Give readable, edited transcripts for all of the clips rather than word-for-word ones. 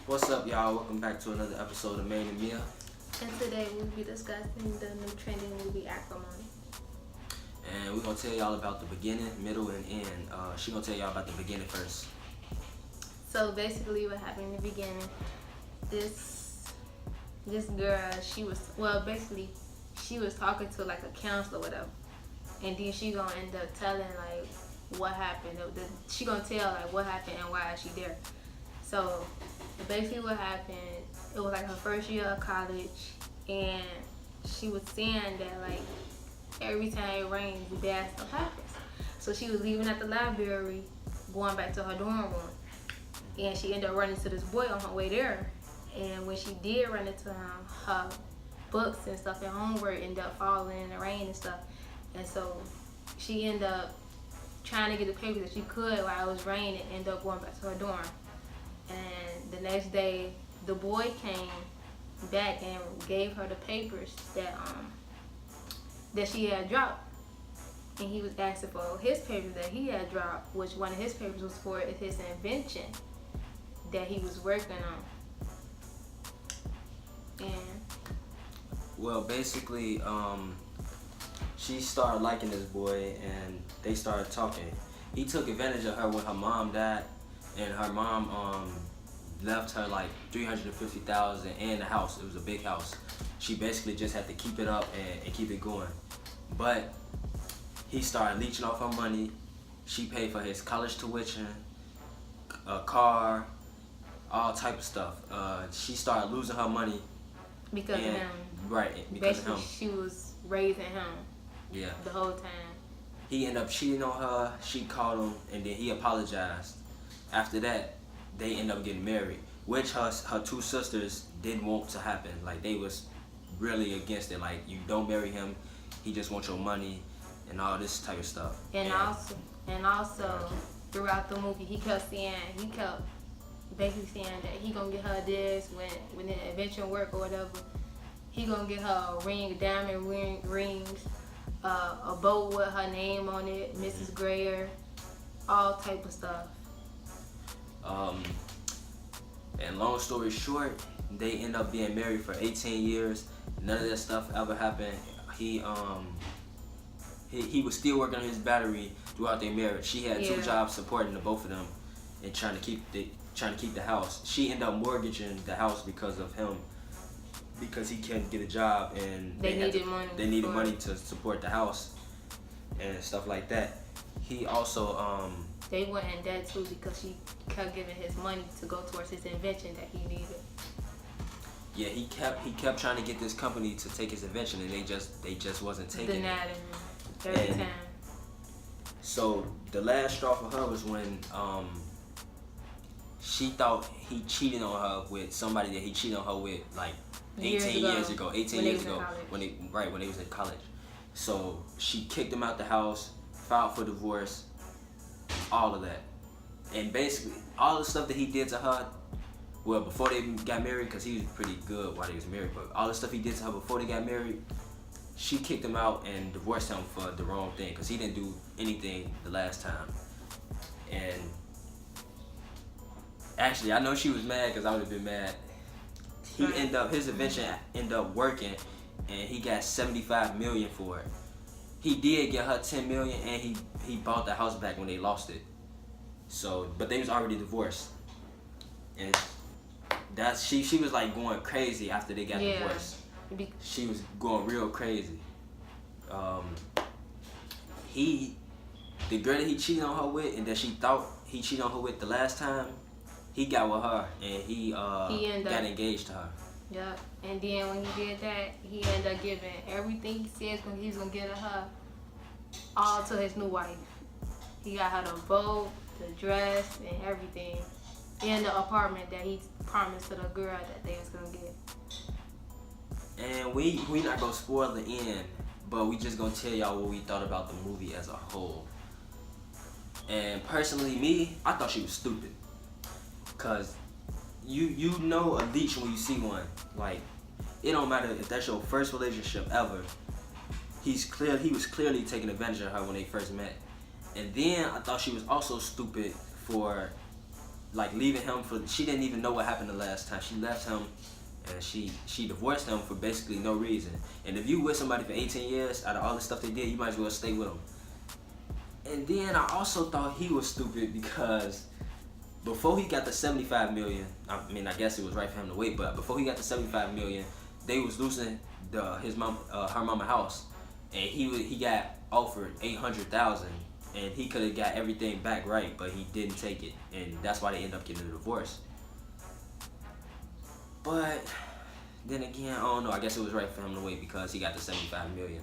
What's up, y'all? Welcome back to another episode of Maine and Mia. And today we'll be discussing the new trending movie Acrimony. And we're going to tell y'all about the beginning, middle, and end. She going to tell y'all about the beginning first. So basically what happened in the beginning, this girl, she was talking to like a counselor or whatever. And then she gonna end up telling like what happened. She gonna tell like what happened and why is she there. So basically what happened, it was like her first year of college, and she was saying that like every time it rains, bad stuff happens. So she was leaving at the library, going back to her dorm room, and she ended up running into this boy on her way there. And when she did run into him, her books and stuff and homework ended up falling in the rain and stuff. And so she ended up trying to get the papers that she could while it was raining, and ended up going back to her dorm. And the next day, the boy came back and gave her the papers that she had dropped. And he was asking for his papers that he had dropped, which one of his papers was for his invention that he was working on. And well, basically, she started liking this boy, and they started talking. He took advantage of her when her mom died, and her mom left her like $350,000 and the house. It was a big house. She basically just had to keep it up and keep it going. But he started leeching off her money. She paid for his college tuition, a car, all type of stuff. She started losing her money because of him. Right, because basically, of him. She was raising him. Yeah. The whole time. He ended up cheating on her. She called him, and then he apologized. After that, they ended up getting married, which her two sisters didn't want to happen. Like, they was really against it. Like, you don't marry him. He just wants your money and all this type of stuff. And also throughout the movie, he kept basically saying that he gonna get her this when the invention work or whatever. He gonna get her a ring, diamond rings, a boat with her name on it, Mrs. Grayer, all type of stuff. And long story short, they end up being married for 18 years. None of that stuff ever happened. He was still working on his battery throughout their marriage. She had two jobs supporting the both of them and trying to keep the house. She ended up mortgaging the house because of him, because he couldn't get a job, and they needed money. They needed money to support the house and stuff like that. He also they went in debt too because she kept giving his money to go towards his invention that he needed. Yeah, he kept trying to get this company to take his invention, and they just wasn't taking it. Every time. So the last straw for her was when she thought he cheated on her with somebody that he cheated on her with like 18 years ago when they was in college. So she kicked him out the house, filed for divorce, all of that. And basically all the stuff that he did to her, well, before they got married, because he was pretty good while they was married, but all the stuff he did to her before they got married, she kicked him out and divorced him for the wrong thing, because he didn't do anything the last time. And actually, I know she was mad, because I would have been mad. His invention ended up working, and he got $75 million for it. He did get her $10 million, and he bought the house back when they lost it. So, but they was already divorced, and she was like going crazy after they got divorced. She was going real crazy. The girl that he cheated on her with, and that she thought he cheated on her with the last time, he got with her, and he got engaged to her. Yeah, and then when he did that, he ended up giving everything he said he was gonna give to her, all to his new wife. He got her the boat, the dress, and everything, and the apartment that he promised to the girl that they was gonna get. And we not gonna spoil the end, but we just gonna tell y'all what we thought about the movie as a whole. And personally, me, I thought she was stupid. Cause you know a leech when you see one. Like, it don't matter if that's your first relationship ever. He was clearly taking advantage of her when they first met. And then I thought she was also stupid for like leaving him for. She didn't even know what happened the last time. She left him, and she divorced him for basically no reason. And if you with somebody for 18 years, out of all the stuff they did, you might as well stay with them. And then I also thought he was stupid because before he got the 75 million, I mean, I guess it was right for him to wait, but before he got the 75 million, they was losing her mama house, and he got offered 800,000, and he could have got everything back right, but he didn't take it, and that's why they ended up getting a divorce. But then again, I don't know. I guess it was right for him to wait because he got the 75 million.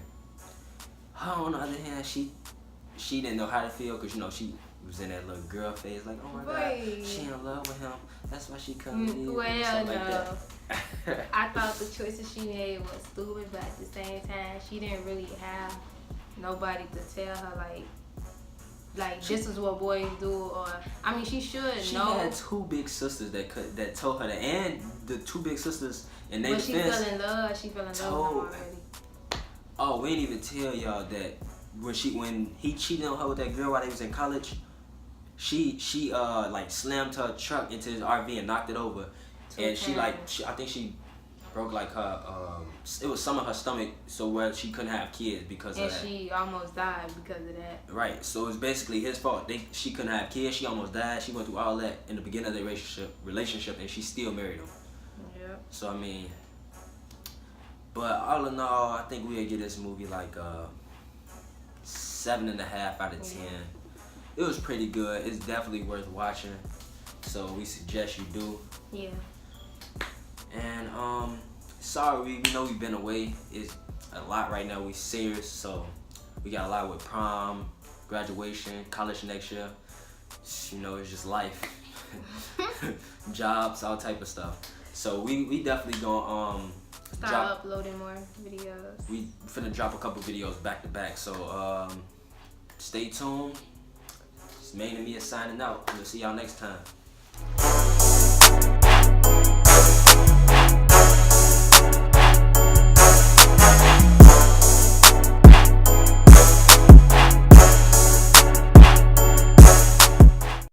Her, on the other hand, she didn't know how to feel because she was in that little girl phase, like, oh my god, she in love with him. That's why she couldn't leave. Well, no. Like I thought the choices she made was stupid, but at the same time, she didn't really have nobody to tell her like this is what boys do, or I mean, she should know. She had two big sisters that told her that, and the two big sisters in their defense. But she fell in love. She fell in love with him already. Oh, we didn't even tell y'all that when he cheated on her with that girl while they was in college, she like slammed her truck into his RV and knocked it over, and I think she broke like her it was some of her stomach, so where she couldn't have kids because of that. And she almost died because of that. Right, so it was basically his fault. She couldn't have kids. She almost died. She went through all that in the beginning of their relationship, and she still married him. Yeah. So I mean, but all in all, I think we'll give this movie like 7.5 out of 10. It was pretty good. It's definitely worth watching. So we suggest you do. Yeah. And sorry, we know we've been away. It's a lot right now. We serious, so we got a lot with prom, graduation, college next year. It's just life, jobs, all type of stuff. So we definitely gonna start uploading more videos. We finna drop a couple videos back to back. So stay tuned. It's Maine and Mia signing out. We'll see y'all next time.